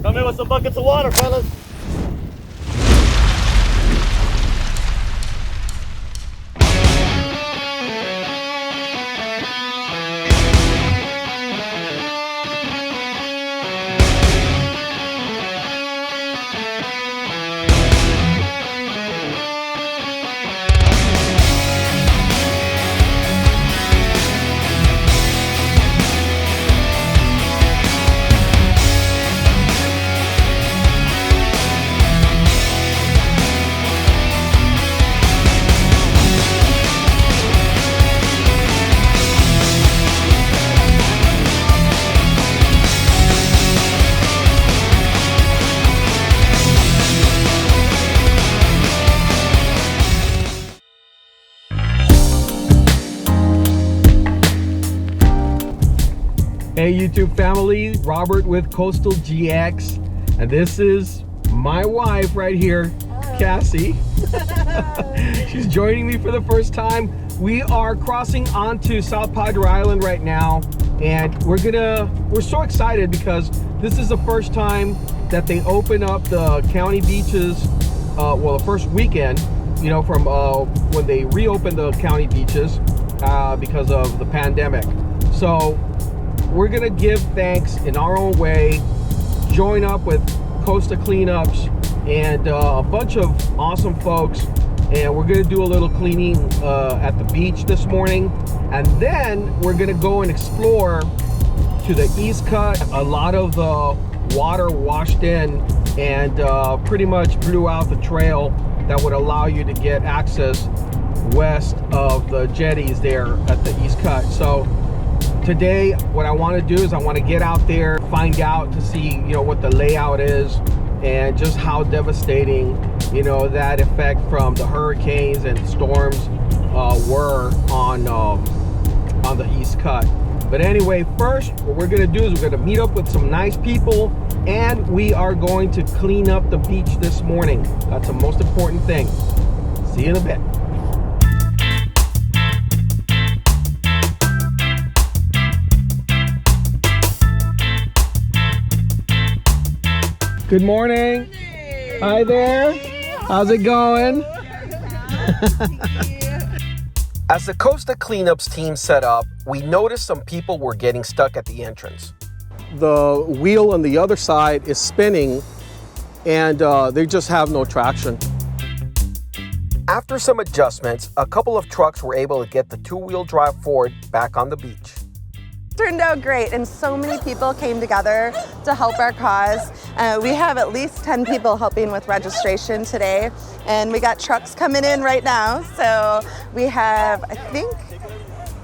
Come in with some buckets of water, fellas. Hey YouTube family, Robert with Coastal GX, and this is my wife right here, Cassie. She's joining me for the first time. We are crossing onto South Padre Island right now, and we're so excited because this is the first time that they open up the county beaches, well, the first weekend, you know, from when they reopened the county beaches because of the pandemic. So we're gonna give thanks in our own way, join up with Costa Cleanups and a bunch of awesome folks, and we're gonna do a little cleaning at the beach this morning, and then we're gonna go and explore to the East Cut. A lot of the water washed in and pretty much blew out the trail that would allow you to get access west of the jetties there at the East Cut. So today, what I want to do is I want to get out there, find out to see, you know, what the layout is and just how devastating, you know, that effect from the hurricanes and storms were on the East Cut. But anyway, first, what we're going to do is we're going to meet up with some nice people, and we are going to clean up the beach this morning. That's the most important thing. See you in a bit. Good morning. Hey. Hi there. How's it going? As the Costa Cleanups team set up, we noticed some people were getting stuck at the entrance. The wheel on the other side is spinning, and they just have no traction. After some adjustments, a couple of trucks were able to get the two-wheel drive Ford back on the beach. Turned out great, and so many people came together to help our cause. We have at least 10 people helping with registration today, and we got trucks coming in right now. So we have, I think,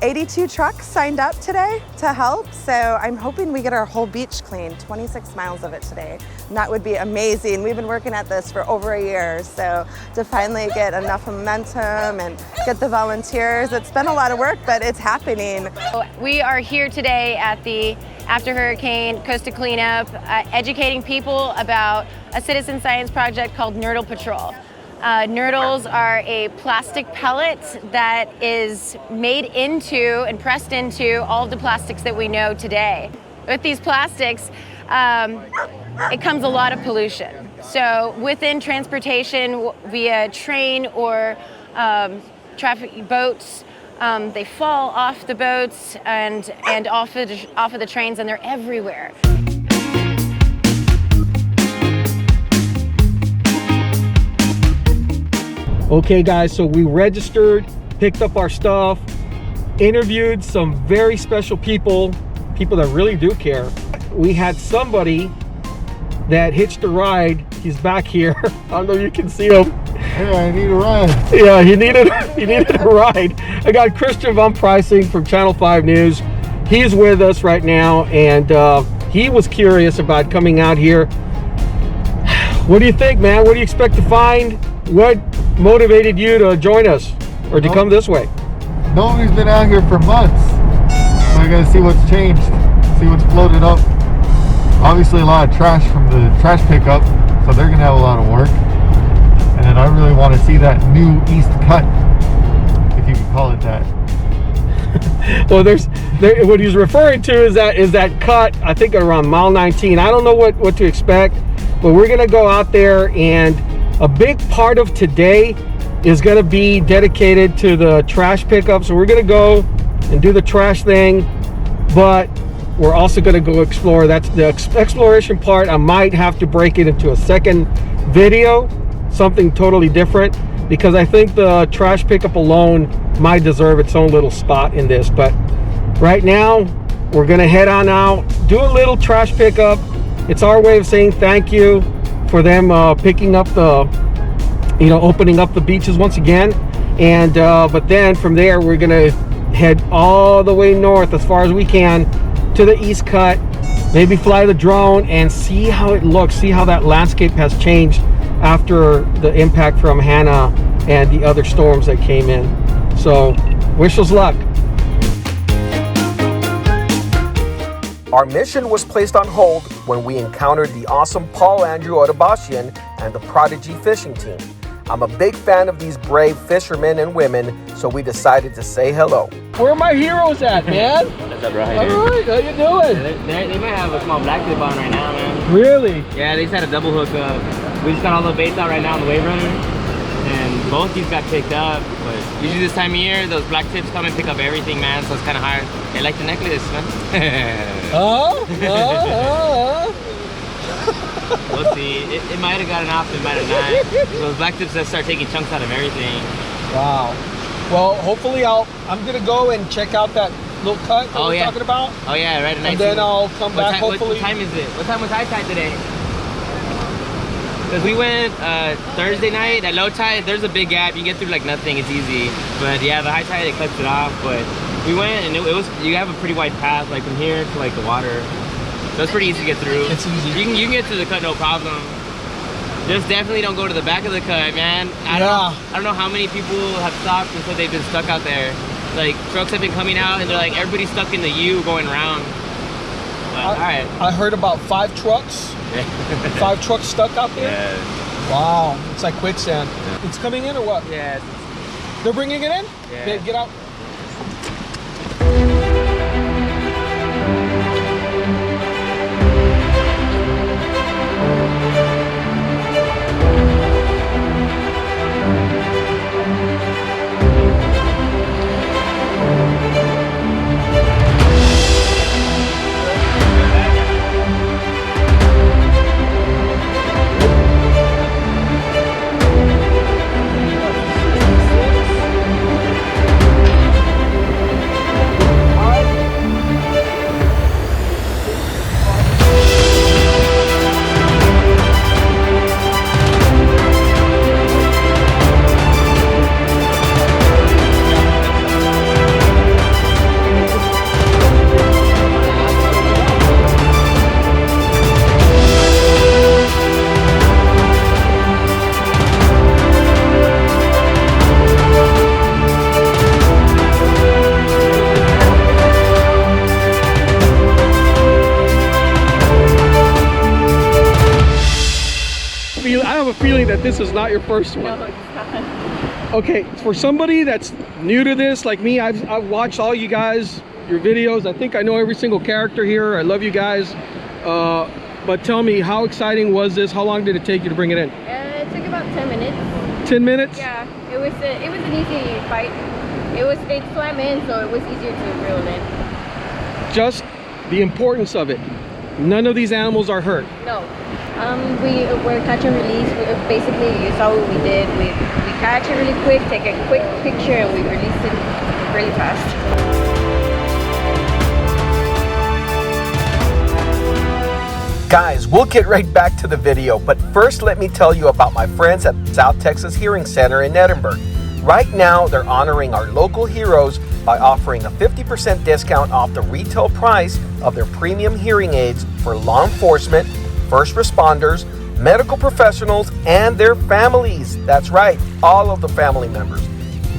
82 trucks signed up today to help. So I'm hoping we get our whole beach cleaned, 26 miles of it today. And that would be amazing. We've been working at this for over a year. So to finally get enough momentum and get the volunteers, it's been a lot of work, but it's happening. We are here today at the After Hurricane Costa Cleanup, educating people about a citizen science project called Nurdle Patrol. Nurdles are a plastic pellet that is made into and pressed into all of the plastics that we know today. With these plastics, it comes a lot of pollution. So within transportation via train or traffic boats, they fall off the boats and off of the trains, and they're everywhere. Okay guys, so we registered, picked up our stuff, interviewed some very special people that really do care. We had somebody that hitched a ride. He's back here. I don't know if you can see him. Hey, I need a ride. Yeah, he needed a ride. I got Christian Von Preysing from Channel 5 News. He's with us right now, and he was curious about coming out here. What do you think, man? What do you expect to find? What motivated you to join us or to come this way? Nobody's been out here for months, so I gotta see what's changed, see what's floated up. Obviously a lot of trash from the trash pickup, so they're gonna have a lot of work. And then I really want to see that new East Cut, if you can call it that. Well, what he's referring to is that cut, I think around mile 19. I don't know what to expect, but we're gonna go out there, and a big part of today is gonna be dedicated to the trash pickup. So we're gonna go and do the trash thing, but we're also gonna go explore. That's the exploration part. I might have to break it into a second video, something totally different, because I think the trash pickup alone might deserve its own little spot in this. But right now we're gonna head on out, do a little trash pickup. It's our way of saying thank you for them picking up the, opening up the beaches once again. And but then from there we're gonna head all the way north as far as we can to the East Cut, maybe fly the drone and see how it looks, see how that landscape has changed after the impact from Hannah and the other storms that came in. So wish us luck. Our mission was placed on hold when we encountered the awesome Andrew Odabashian and the Prodigy Fishing team. I'm a big fan of these brave fishermen and women, so we decided to say hello. Where are my heroes at, man? What's up, bro? How you All doing? right, how you doing? They might have a small black tip on right now, man. Really? Yeah, they just had a double hook up. We just got all the baits out right now on the wave runner, and both these got picked up. But usually this time of year, those black tips come and pick up everything, man. So it's kind of hard. They like the necklace, man. We'll see. It might have gotten off, it might have not. Those black tips that start taking chunks out of everything. Wow. Well, hopefully I'm gonna go and check out that little cut that we're talking about. Oh yeah, right. And then I'll come back. Hopefully. What time is it? What time was high tide today? Because we went Thursday night at low tide. There's a big gap. You get through like nothing. It's easy. But yeah, the high tide, it cuts it off. But we went and it was, you have a pretty wide path, like from here to like the water. So it's pretty easy to get through. It's easy. You can get through the cut no problem. Just definitely don't go to the back of the cut, man. I don't know how many people have stopped and said they've been stuck out there. Like trucks have been coming out and they're like, everybody's stuck in the U going around. But, all right. I heard about 5 trucks. 5 trucks stuck out there? Yeah. Wow, it's like quicksand. Yeah. It's coming in or what? Yeah. They're bringing it in? Yeah. Babe, get out. That this is not your first one. No, it's not. Okay, for somebody that's new to this like me, I've watched all you guys, your videos. I think I know every single character here. I love you guys. But tell me, how exciting was this? How long did it take you to bring it in? It took about 10 minutes. 10 minutes? Yeah, it was an easy fight. It swam in, so it was easier to reel it in. Just the importance of it. None of these animals are hurt. No. We were catch and release. Basically, you saw what we did. We catch it really quick, take a quick picture, and we release it really fast. Guys, we'll get right back to the video, but first let me tell you about my friends at South Texas Hearing Center in Edinburgh. Right now, they're honoring our local heroes by offering a 50% discount off the retail price of their premium hearing aids for law enforcement, first responders, medical professionals, and their families. That's right, all of the family members.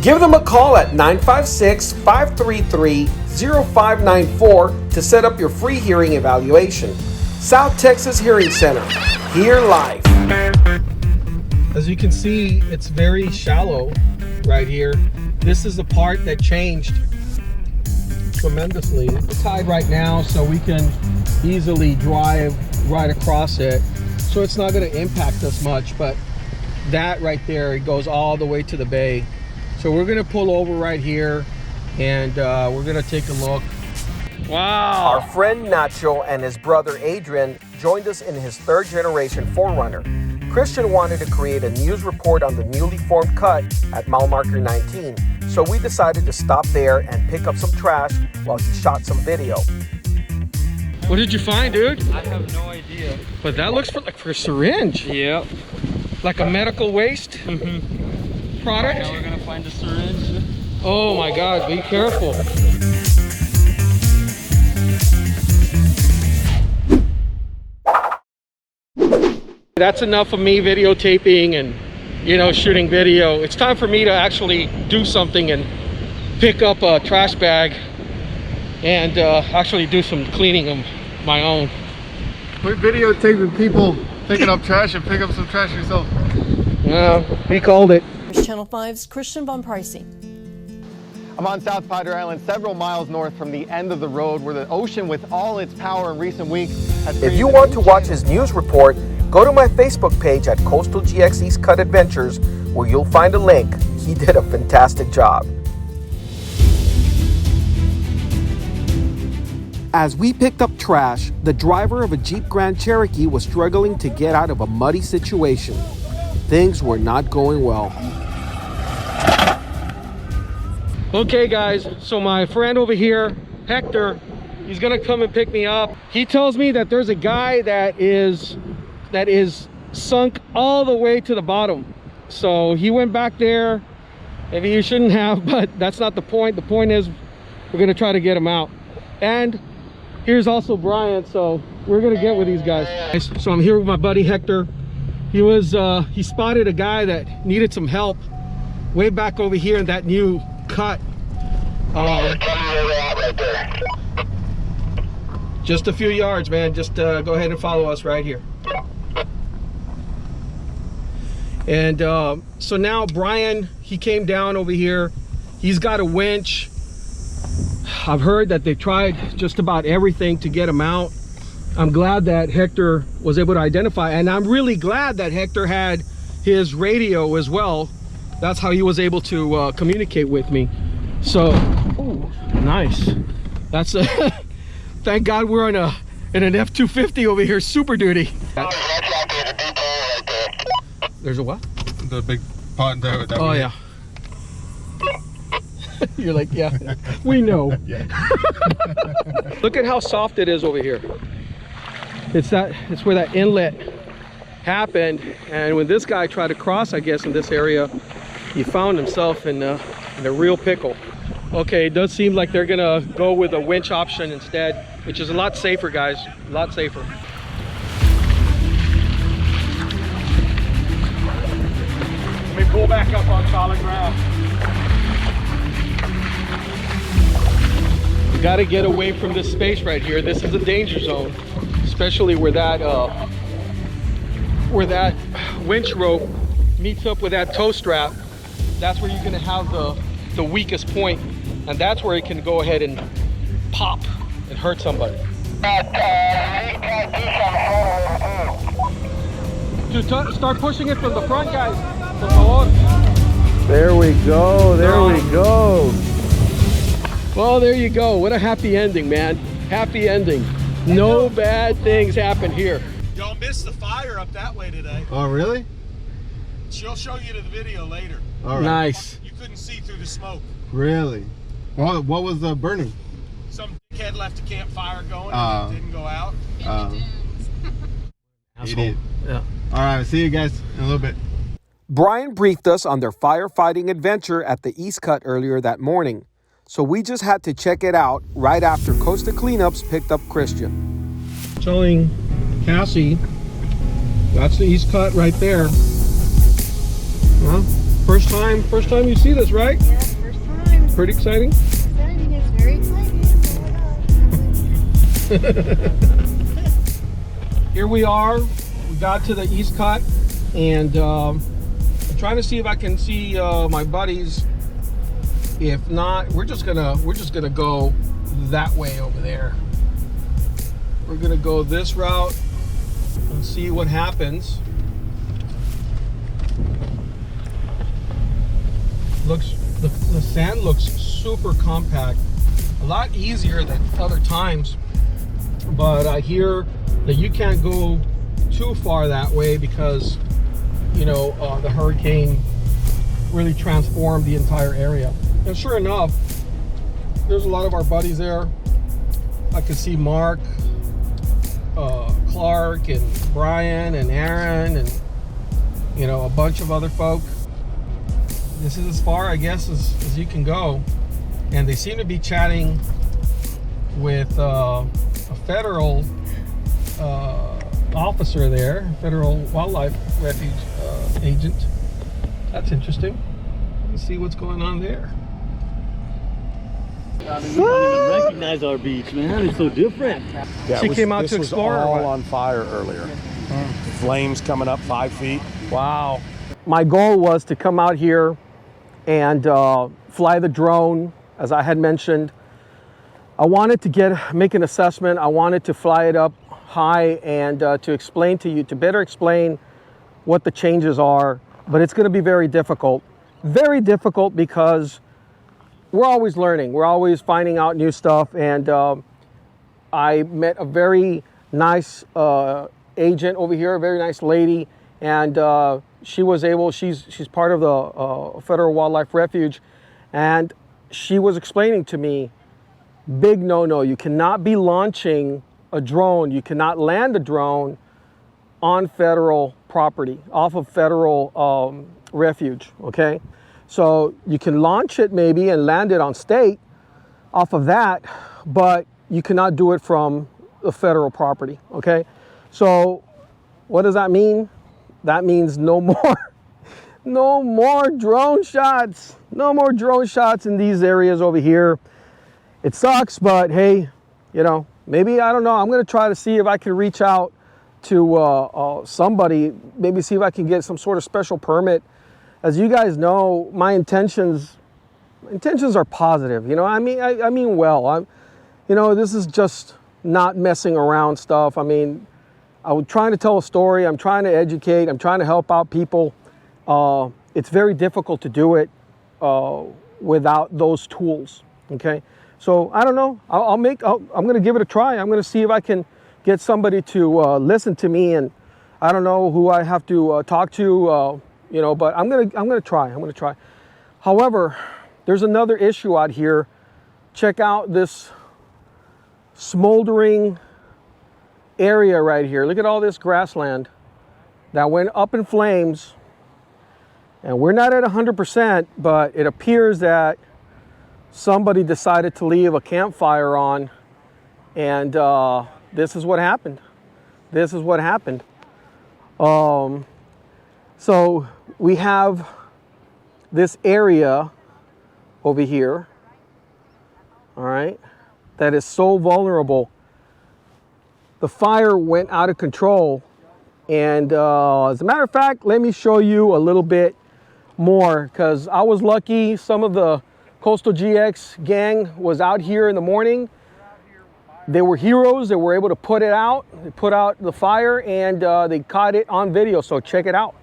Give them a call at 956-533-0594 to set up your free hearing evaluation. South Texas Hearing Center. Hear life. As you can see, it's very shallow right here. This is the part that changed tremendously. It's tied right now, so we can easily drive right across it. So it's not going to impact us much, but that right there, it goes all the way to the bay. So we're going to pull over right here, and we're going to take a look. Wow. Our friend Nacho and his brother Adrian joined us in his 3rd generation 4Runner. Christian wanted to create a news report on the newly formed cut at mile marker 19, so we decided to stop there and pick up some trash while he shot some video. What did you find, dude? I have no idea. But that looks like for a syringe. Yep. Like a medical waste product. Now we're gonna find a syringe. Oh my God, be careful. That's enough of me videotaping and, you know, shooting video. It's time for me to actually do something and pick up a trash bag and actually do some cleaning of my own. We're videotaping people picking up trash and pick up some trash yourself. Well, he called it. Channel 5's Christian Von Preysing. I'm on South Padre Island, several miles north from the end of the road, where the ocean, with all its power in recent weeks, has If you want to watch his news report, go to my Facebook page at Coastal GX East Cut Adventures, where you'll find a link. He did a fantastic job. As we picked up trash, the driver of a Jeep Grand Cherokee was struggling to get out of a muddy situation. Things were not going well. Okay guys, so my friend over here, Hector, he's gonna come and pick me up. He tells me that there's a guy that is sunk all the way to the bottom. So he went back there. Maybe he shouldn't have, but that's not the point. The point is we're gonna try to get him out. And here's also Brian, so we're gonna get with these guys. So I'm here with my buddy Hector. He spotted a guy that needed some help way back over here in that new cut. Just a few yards, man. Just go ahead and follow us right here. And so now Brian, he came down over here. He's got a winch. I've heard that they've tried just about everything to get him out. I'm glad that Hector was able to identify, and I'm really glad that Hector had his radio as well. That's how he was able to communicate with me. So, ooh, nice. That's a thank God we're in an F-250 over here, Super Duty. There's a what? The big pot there. Oh yeah. You're like, yeah, we know. Yeah. Look at how soft it is over here. It's where that inlet happened, and when this guy tried to cross, I guess, in this area, he found himself in a real pickle. Okay, it does seem like they're gonna go with a winch option instead, which is a lot safer, guys, a lot safer. Let me pull back up on solid ground. We gotta get away from this space right here. This is a danger zone, especially where that winch rope meets up with that tow strap. That's where you're gonna have the weakest point, and that's where it can go ahead and pop and hurt somebody. Dude, start pushing it from the front, guys. Por favor. There we go. There we go. Well, there you go. What a happy ending, man. Happy ending. No bad things happen here. Y'all missed the fire up that way today. Oh, really? She'll show you the video later. All right. Nice. You couldn't see through the smoke. Really? What was the burning? Some dickhead left a campfire going and it didn't go out. Idiot. Yeah. All right, see you guys in a little bit. Brian briefed us on their firefighting adventure at the East Cut earlier that morning, so we just had to check it out right after Costa Cleanups picked up Christian. Telling Cassie, that's the East Cut right there. Well, first time you see this, right? Yeah, first time. Pretty exciting? Exciting, it's very exciting. Here we are. We got to the East Cut, and I'm trying to see if I can see my buddies. If not, we're just gonna go that way over there. We're gonna go this route and see what happens. The sand looks super compact, a lot easier than other times, but I hear that you can't go too far that way because, you know, the hurricane really transformed the entire area. And sure enough, there's a lot of our buddies there. I could see Mark, Clark, and Brian, and Aaron, and, you know, a bunch of other folk. This is as far, I guess, as you can go. And they seem to be chatting with a federal officer there, federal wildlife refuge agent. That's interesting. Let's see what's going on there. We don't even recognize our beach, man. It's so different. Yeah, She came out to explore. This was or all what? on fire earlier. Flames coming up 5 feet. Wow. My goal was to come out here and fly the drone, as I had mentioned. I wanted to make an assessment. I wanted to fly it up high and to explain to you, to better explain what the changes are. But it's going to be very difficult. Very difficult because we're always learning. We're always finding out new stuff. And I met a very nice agent over here, a very nice lady. And she was able, she's part of the Federal Wildlife Refuge. And she was explaining to me, big no-no, you cannot be launching a drone. You cannot land a drone on federal property, off of federal refuge, okay? So you can launch it maybe and land it on state off of that, but you cannot do it from the federal property, okay? So what does that mean? That means no more drone shots. No more drone shots in these areas over here. It sucks, but hey, you know, maybe, I don't know, I'm gonna try to see if I can reach out to somebody, maybe see if I can get some sort of special permit. As you guys know, my intentions are positive. You know, I mean well. You know, this is just not messing around stuff. I mean, I'm trying to tell a story. I'm trying to educate. I'm trying to help out people. It's very difficult to do it without those tools. Okay, so I don't know. I'm going to give it a try. I'm going to see if I can get somebody to listen to me, and I don't know who I have to talk to. You know, but I'm gonna try. However, there's another issue out here. Check out this smoldering area right here. Look at all this grassland that went up in flames, and we're not at 100%, but it appears that somebody decided to leave a campfire on, and this is what happened. So we have this area over here, all right, that is so vulnerable. The fire went out of control, and as a matter of fact, let me show you a little bit more, because I was lucky. Some of the Coastal GX gang was out here in the morning. They were heroes. They were able to put it out. They put out the fire, and they caught it on video, so check it out.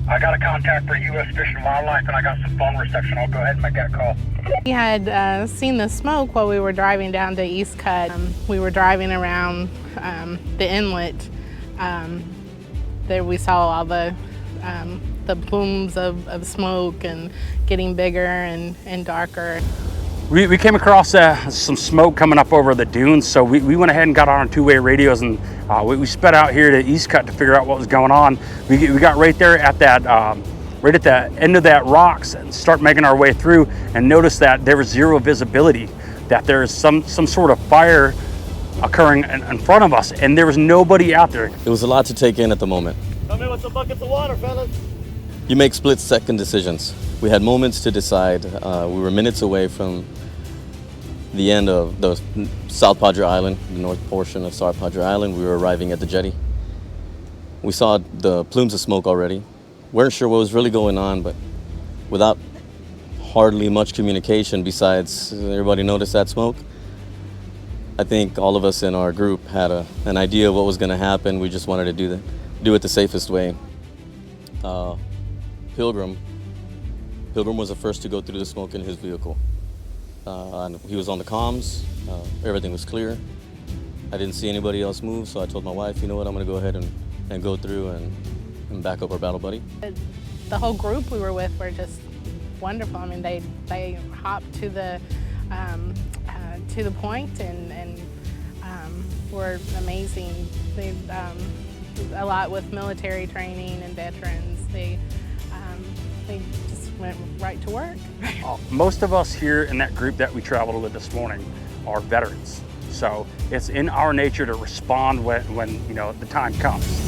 I got a contact for U.S. Fish and Wildlife, and I got some phone reception. I'll go ahead and make that call. We had seen the smoke while we were driving down to East Cut. We were driving around the inlet. There we saw all the plumes of smoke and getting bigger and darker. We came across some smoke coming up over the dunes, so we went ahead and got on our two-way radios, and we sped out here to East Cut to figure out what was going on. We got right there at that, right at the end of that rocks, and start making our way through, and noticed that there was zero visibility, that there is some sort of fire occurring in front of us, and there was nobody out there. It was a lot to take in at the moment. Come in with some buckets of water, fellas. You make split-second decisions. We had moments to decide. We were minutes away from the end of the South Padre Island, the north portion of South Padre Island. We were arriving at the jetty. We saw the plumes of smoke already. Weren't sure what was really going on, but without hardly much communication besides everybody noticed that smoke. I think all of us in our group had an idea of what was going to happen. We just wanted to do it the safest way. Pilgrim was the first to go through the smoke in his vehicle. And he was on the comms. Everything was clear. I didn't see anybody else move, so I told my wife, you know what, I'm going to go ahead and go through and back up our battle buddy. The whole group we were with were just wonderful. I mean, they hopped to the point and were amazing. They a lot with military training and veterans. They just went right to work. Most of us here in that group that we traveled with this morning are veterans. So it's in our nature to respond when you know the time comes.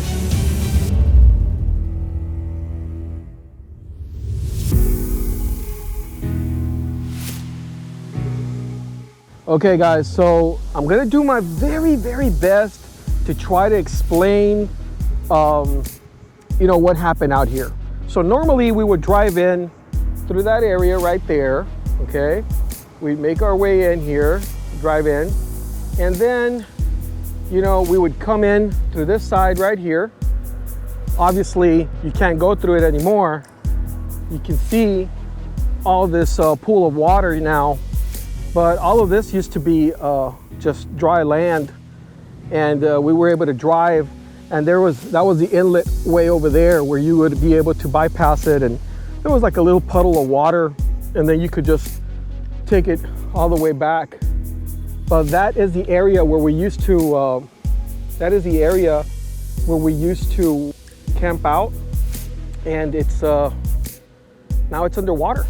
Okay guys, so I'm gonna do my very, very best to try to explain you know, what happened out here. So normally we would drive in through that area right there, okay? We'd make our way in here, drive in, and then, you know, we would come in through this side right here. Obviously, you can't go through it anymore. You can see all this pool of water now, but all of this used to be just dry land, and we were able to drive, and that was the inlet way over there where you would be able to bypass it, and there was like a little puddle of water, and then you could just take it all the way back. But that is the area where we used to camp out, and it's now it's underwater,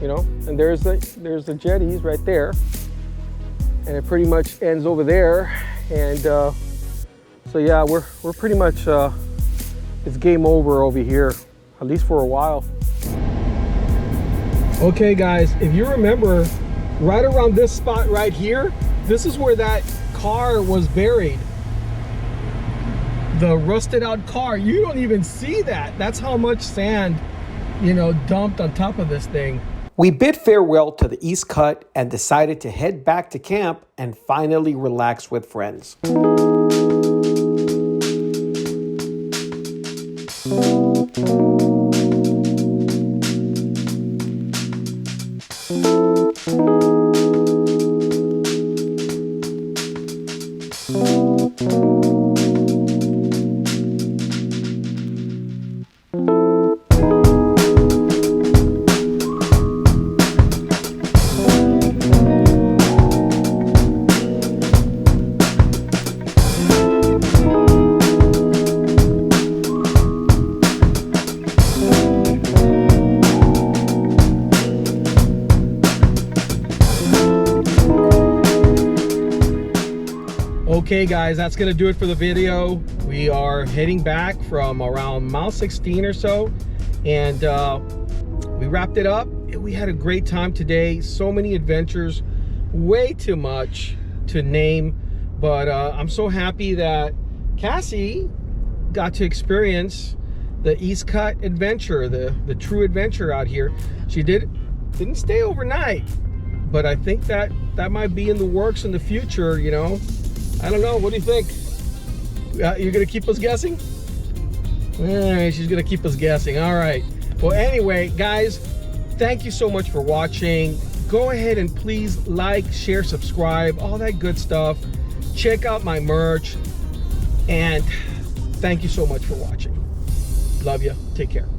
you know. And there's the jetties right there, and it pretty much ends over there. And so yeah, we're pretty much it's game over here, at least for a while. Okay guys, if you remember, right around this spot right here, this is where that car was buried. The rusted out car. You don't even see that. That's how much sand, you know, dumped on top of this thing. We bid farewell to the East Cut and decided to head back to camp and finally relax with friends. Okay guys, that's gonna do it for the video. We are heading back from around mile 16 or so, and we wrapped it up. We had a great time today. So many adventures, way too much to name, but I'm so happy that Cassie got to experience the East Cut adventure, the true adventure out here. She didn't stay overnight, but I think that might be in the works in the future, you know. I don't know, what do you think? You're gonna keep us guessing? All right, she's gonna keep us guessing. All right. Well, anyway, guys, thank you so much for watching. Go ahead and please like, share, subscribe, all that good stuff. Check out my merch. And thank you so much for watching. Love you. Take care.